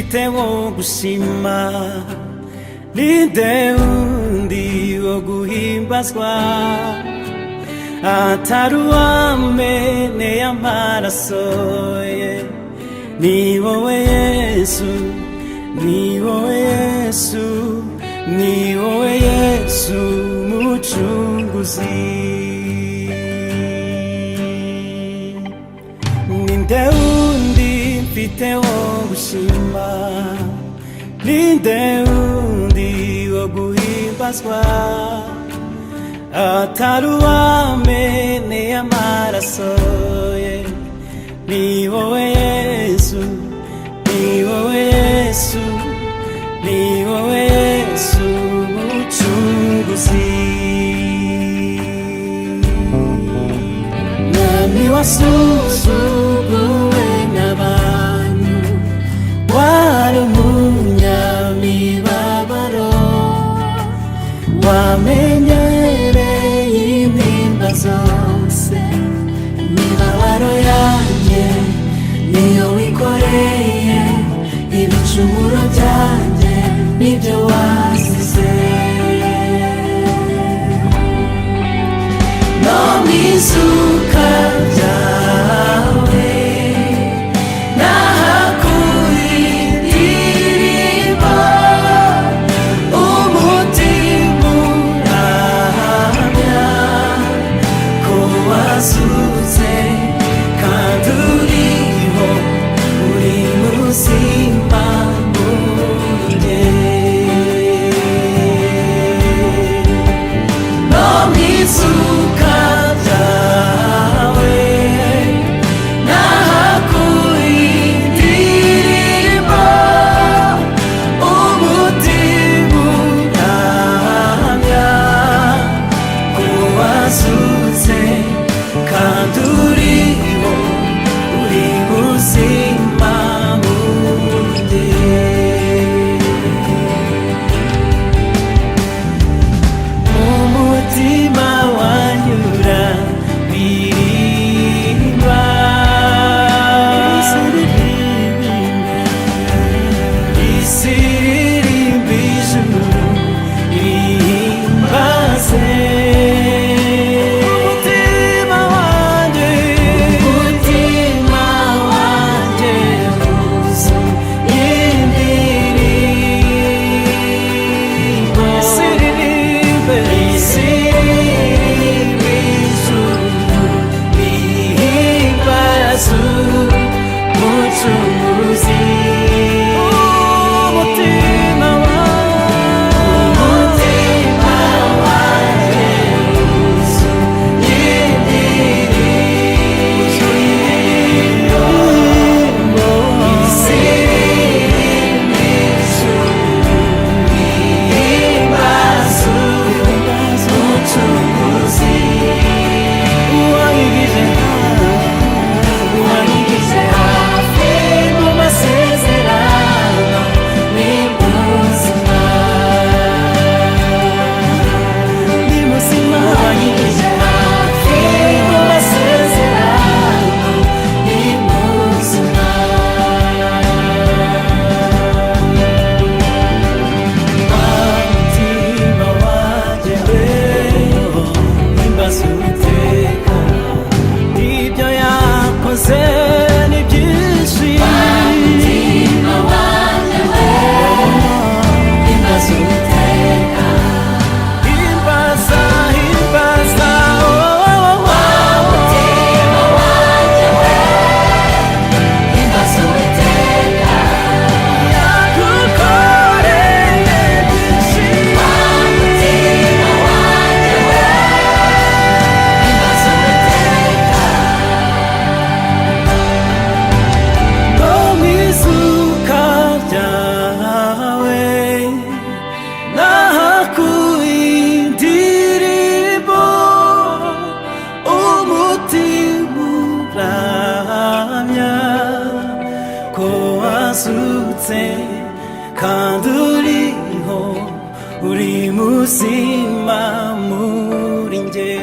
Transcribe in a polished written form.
mfite wo gushima ninde undi wo guhimbazwa atari uwameneye amaraso ye. Ni wowe Yesu, ni wowe Yesu, ni wowe Yesu mucunguzi. Ninde undi mfite wo gushima, ninde undi wo guhimbazwa atari uwameneye amaraso ye. Ni wowe Yesu, ni wowe Yesu, ni wowe Yesu mucunguzi. Nami wasuzuguwe n'abantu, wari umunyamibabaro, wamenyereye impinga zose. Imibabaro yanjye niyo wikoreye, ibicumuro byanjye nibyo wasize. No mw'izuka ryawe nahakuye indirimbo, umutima urahamya ko wazutse kandi uriho, uri muzima muri njye. No mw'izuka ryawe nahakuye indirimbo, umutima urahamya ko wazutse kandi uriho, uri muzima muri njye. Umutima wanyura birimba, isi ririmba, ijuru rihimbaze. Umutima wanjye wuzuye indirimbo, isi ririmba, isi ririmba, ijuru rihimbaze umucunguzi. Umutima wanjye wuzuye indirimbo, isi ririmba, ijuru rihimbaze umucunguzi. Wanyigije hafi mu masezerano, ni muzima, ni muzima. Wanyigije hafi mu masezerano, ni muzima. Umutima wanjye uhimbaza Uwiteka, ibyo yakoze ni byinshi. Umutima wanjye uhimbaza Uwiteka, himbaza, himbaza, umutima wanjye uhimbaza Uwiteka, yagukoreye byinshi. Umutima wanjye uhimbaza Uwiteka, no mw'izuka ryawe nahakuye indirimbo, umutima urahamya ko wazutse kandi uriho, uri muzima muri njye.